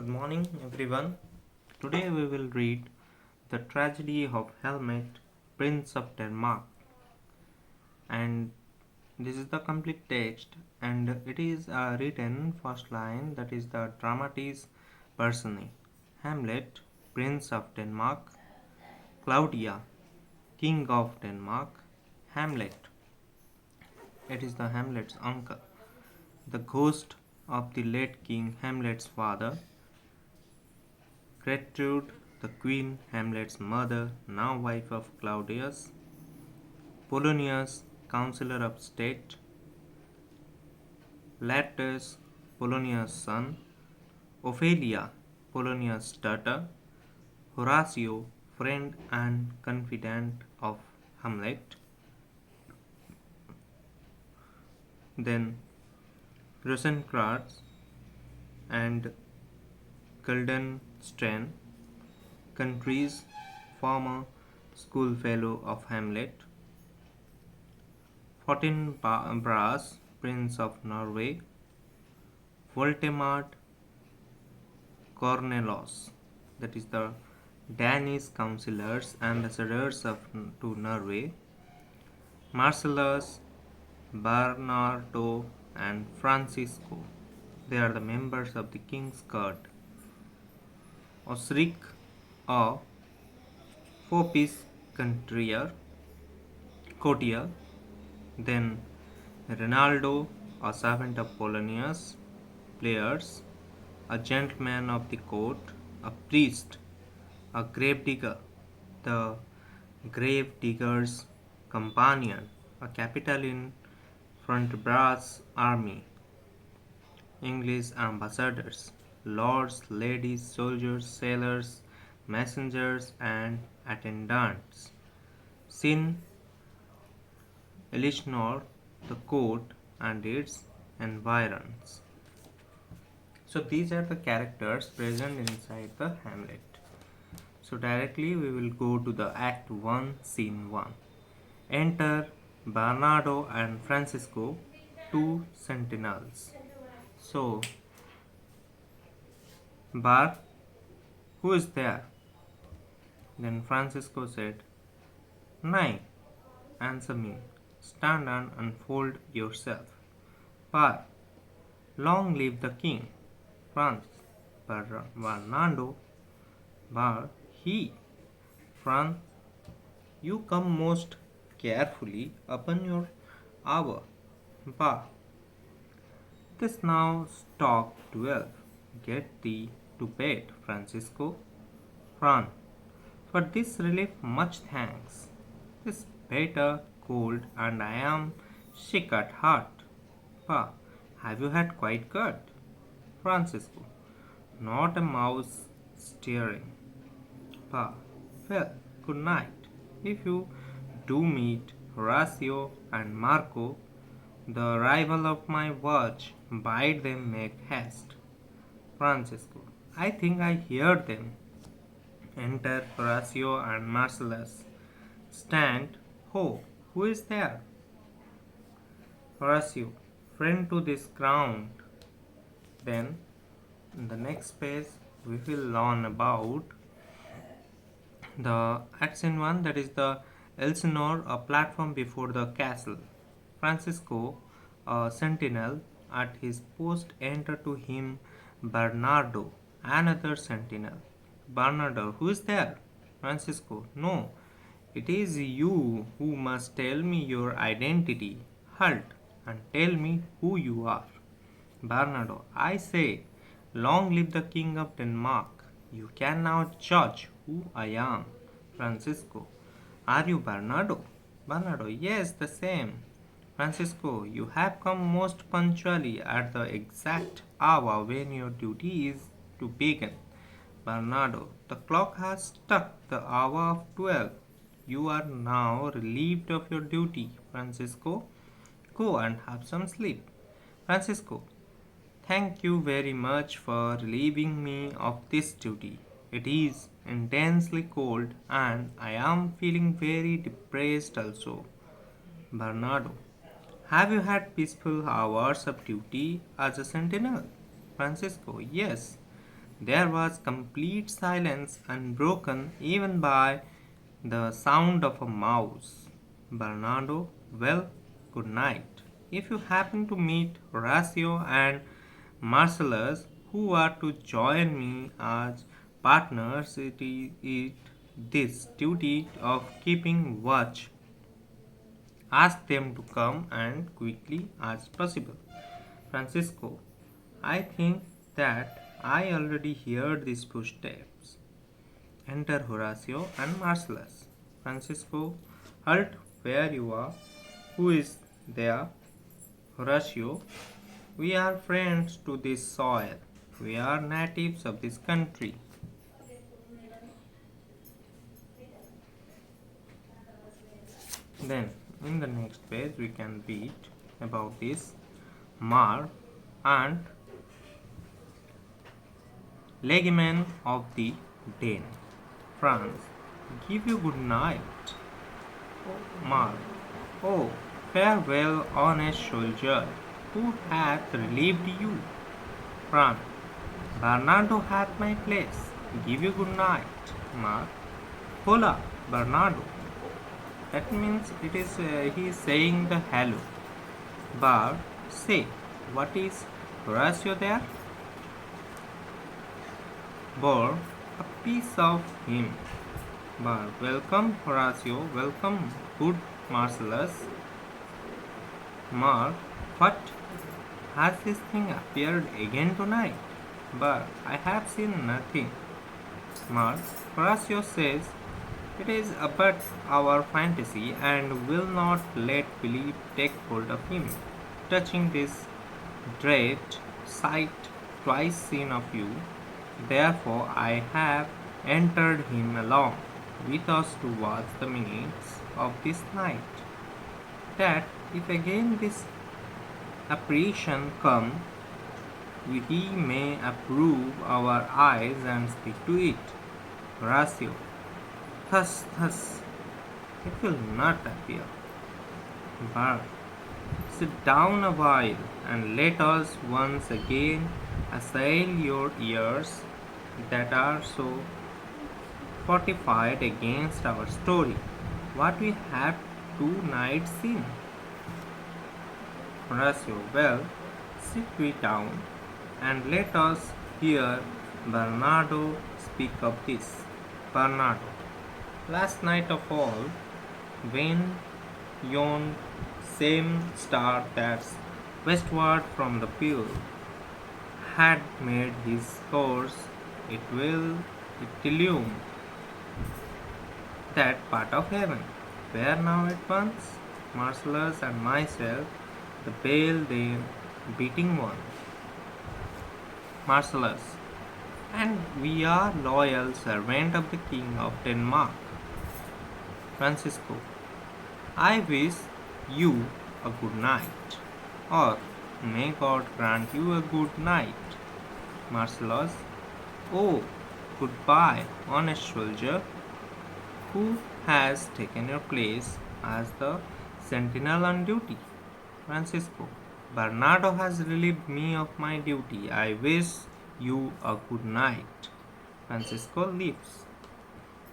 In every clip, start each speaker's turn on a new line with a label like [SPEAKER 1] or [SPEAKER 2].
[SPEAKER 1] Good morning, everyone. Today we will read The Tragedy of Helmut, Prince of Denmark, and this is the complete text, and it is written first line, that is the dramatis personae. Hamlet, Prince of Denmark. Claudia, King of Denmark. Hamlet, it is the Hamlet's uncle, the ghost of the late King Hamlet's father. Gertrude, the queen, Hamlet's mother, now wife of Claudius. Polonius, councillor of state. Laertes, Polonius' son. Ophelia, Polonius' daughter. Horatio, friend and confidant of Hamlet. Then Rosencrantz and Guildenstern, country's former schoolfellow of Hamlet. Fortinbras, Prince of Norway. Voldemar Cornelos, that is the Danish councillors, ambassadors to Norway. Marcellus, Bernardo, and Francisco, they are the members of the King's Court. Osric, a Fopis courtier. Then Rinaldo, a servant of Polonius. Players, a gentleman of the court. A priest, a gravedigger, the gravedigger's companion, a capital in Fortinbras' army. English ambassadors, lords, ladies, soldiers, sailors, messengers, and attendants. Sin, Elsinore, the court and its environs. So these are the characters present inside the Hamlet. So directly we will go to the Act 1, Scene 1. Enter Bernardo and Francisco, two sentinels. So, Bar, who is there? Then Francisco said, Nay, answer me. Stand and unfold yourself. Bar, long live the king. France, Bernardo, Bar, he. France, you come most carefully upon your hour. Bar, this now stock 12. Get thee to bed, Francisco. Fran, for this relief much thanks. This bitter cold, and I am sick at heart. Pa, have you had quite good? Francisco, not a mouse stirring. Pa, well, good night. If you do meet Horatio and Marco, the rival of my watch, bid them make haste. Francisco, I think I hear them. Enter Horatio and Marcellus. Stand. Ho, who is there? Horatio, friend to this ground. Then, in the next page, we will learn about the action 1, that is the Elsinore, a platform before the castle. Francisco, a sentinel at his post, enter to him Bernardo, another sentinel. Bernardo, who is there? Francisco, no, it is you who must tell me your identity. Halt and tell me who you are. Bernardo, I say, long live the King of Denmark. You can now judge who I am. Francisco, are you Bernardo? Bernardo, yes, the same. Francisco, you have come most punctually at the exact hour when your duty is to begin. Bernardo, the clock has struck the hour of 12. You are now relieved of your duty. Francisco, go and have some sleep. Francisco, thank you very much for relieving me of this duty. It is intensely cold and I am feeling very depressed also. Bernardo, have you had peaceful hours of duty as a sentinel? Francisco, yes. There was complete silence, unbroken even by the sound of a mouse. Bernardo, well, good night. If you happen to meet Horatio and Marcellus, who are to join me as partners, it is this duty of keeping watch. Ask them to come and quickly as possible. Francisco, I think that I already heard these footsteps. Enter Horatio and Marcellus. Francisco, halt where you are. Who is there? Horatio, we are friends to this soil. We are natives of this country. Then, in the next page, we can read about this Mar and Legiman of the Den. France, give you good night. Mar, oh, farewell, honest soldier, who hath relieved you? Fran, Bernardo hath my place. Give you good night. Mar, hola, Bernardo. That means he is saying the hello. Bar, say, what is Horatio there? Bore, a piece of him. Bar, welcome Horatio, welcome good Marcellus. Mar, what? Has this thing appeared again tonight? Bar, I have seen nothing. Mar, Horatio says it is but our fantasy and will not let Philip take hold of him. Touching this dread sight twice seen of you, therefore I have entered him along with us to watch the minutes of this night, that if again this apparition come, we may approve our eyes and speak to it. Horatio, thus, it will not appear. But sit down a while and let us once again assail your ears that are so fortified against our story. What we have tonight seen. Horatio, well, sit we down and let us hear Bernardo speak of this. Bernardo, last night of all, when yon same star that's westward from the pole had made his course, it illumined that part of heaven, where now it burns, Marcellus and myself, the pale then beating one. Marcellus, and we are loyal servant of the King of Denmark. Francisco, I wish you a good night, or may God grant you a good night. Marcellus, oh, goodbye, honest soldier, who has taken your place as the sentinel on duty. Francisco, Bernardo has relieved me of my duty. I wish you a good night. Francisco leaves.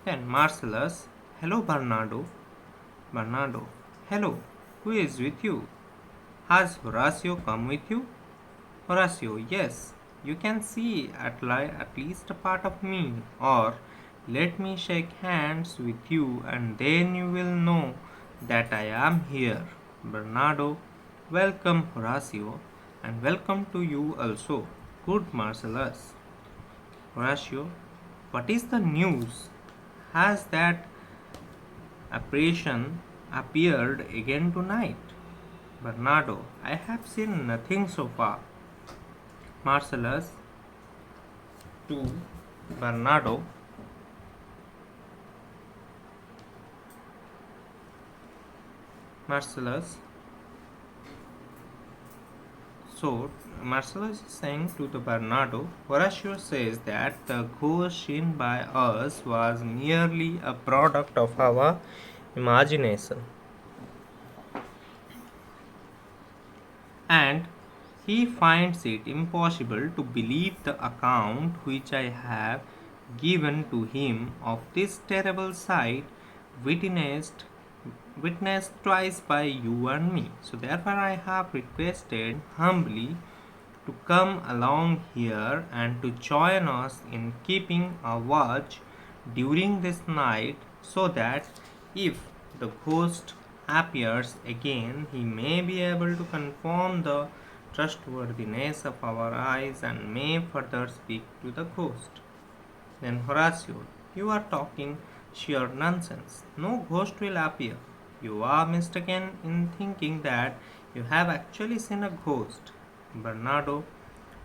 [SPEAKER 1] Then Marcellus, hello Bernardo. Bernardo, hello, who is with you? Has Horatio come with you? Horatio, yes, you can see at least a part of me, or let me shake hands with you and then you will know that I am here. Bernardo, welcome Horatio, and welcome to you also, good Marcellus. Horatio, what is the news? Has that apparition appeared again tonight? Bernardo, I have seen nothing so far. Marcellus to Bernardo, Marcellus. So Marcellus is saying to the Bernardo, Horatio says that the ghost seen by us was merely a product of our imagination, and He finds it impossible to believe the account which I have given to him of this terrible sight witnessed witnessed twice by you and me. So therefore I have requested humbly to come along here and to join us in keeping a watch during this night, so that if the ghost appears again, he may be able to confirm the trustworthiness of our eyes and may further speak to the ghost. Then Horatio, you are talking sheer nonsense. No ghost will appear. You are mistaken in thinking that you have actually seen a ghost. Bernardo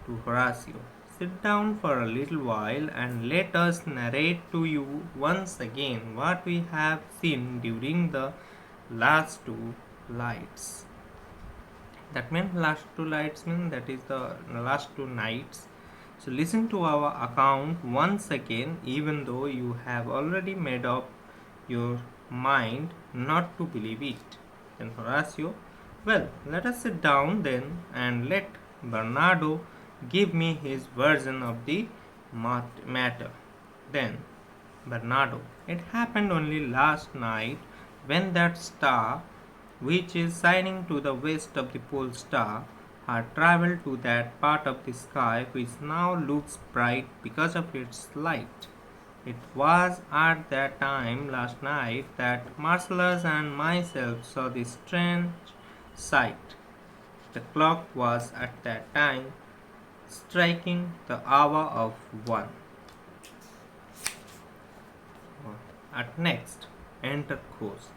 [SPEAKER 1] to Horatio, sit down for a little while and let us narrate to you once again what we have seen during the last two lights. That means last two lights mean that is the last two nights. So listen to our account once again, even though you have already made up your mind not to believe it. Then Horatio, well, let us sit down then and let Bernardo give me his version of the matter. Then Bernardo, it happened only last night when that star, which is shining to the west of the pole star, had travelled to that part of the sky which now looks bright because of its light. It was at that time last night that Marcellus and myself saw this strange sight. The clock was at that time striking the hour of 1. At next, enter ghost.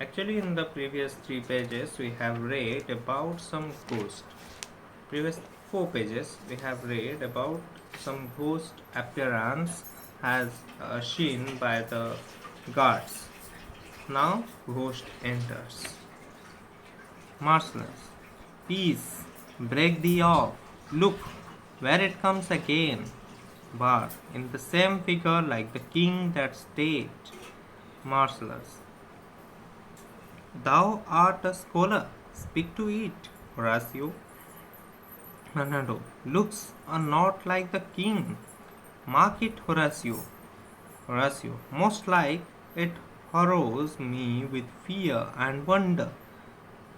[SPEAKER 1] Actually, in the previous 3 pages, we have read about some ghost. Previous 4 pages, we have read about some ghost appearance as seen by the guards. Now, ghost enters. Marcellus, peace, break thee off. Look, where it comes again. Bar, in the same figure like the king that stayed. Marcellus, thou art a scholar, speak to it. Horatio, Fernando, looks are not like the king. Mark it, Horatio. Horatio, most like it horrors me with fear and wonder.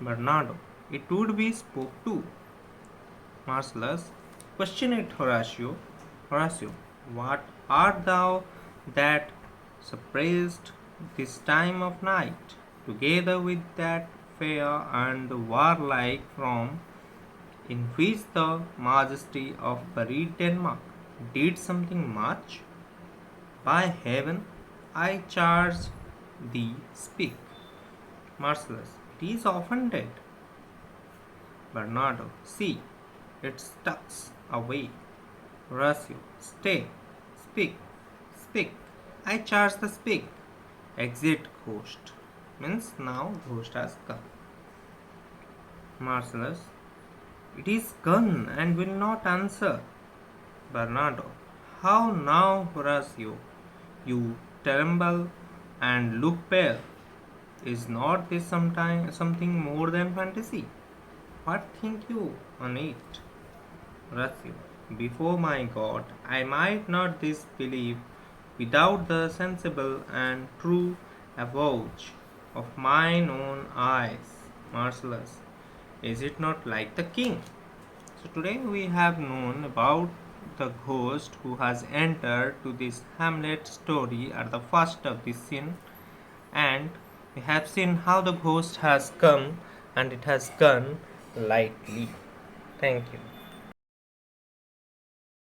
[SPEAKER 1] Bernardo, it would be spoke to. Marcellus, question it, Horatio. Horatio, what art thou that suppressed this time of night, together with that fair and warlike from in which the majesty of buried Denmark did something much? By heaven, I charge thee, speak. Marcellus, it is often dead. Bernardo, see, it stucks away. Horatio, stay, speak, speak. I charge the speak. Exit ghost. Means now ghost has come. Marcellus, it is gone and will not answer. Bernardo, how now, Horatio? You tremble and look pale. Is not this something more than fantasy? What think you on it? Horatio, before my God, I might not this believe without the sensible and true avouch of mine own eyes. Marcellus, is it not like the king? So today we have known about the ghost who has entered to this Hamlet story at the first of this scene, and we have seen how the ghost has come and it has gone lightly. Thank you.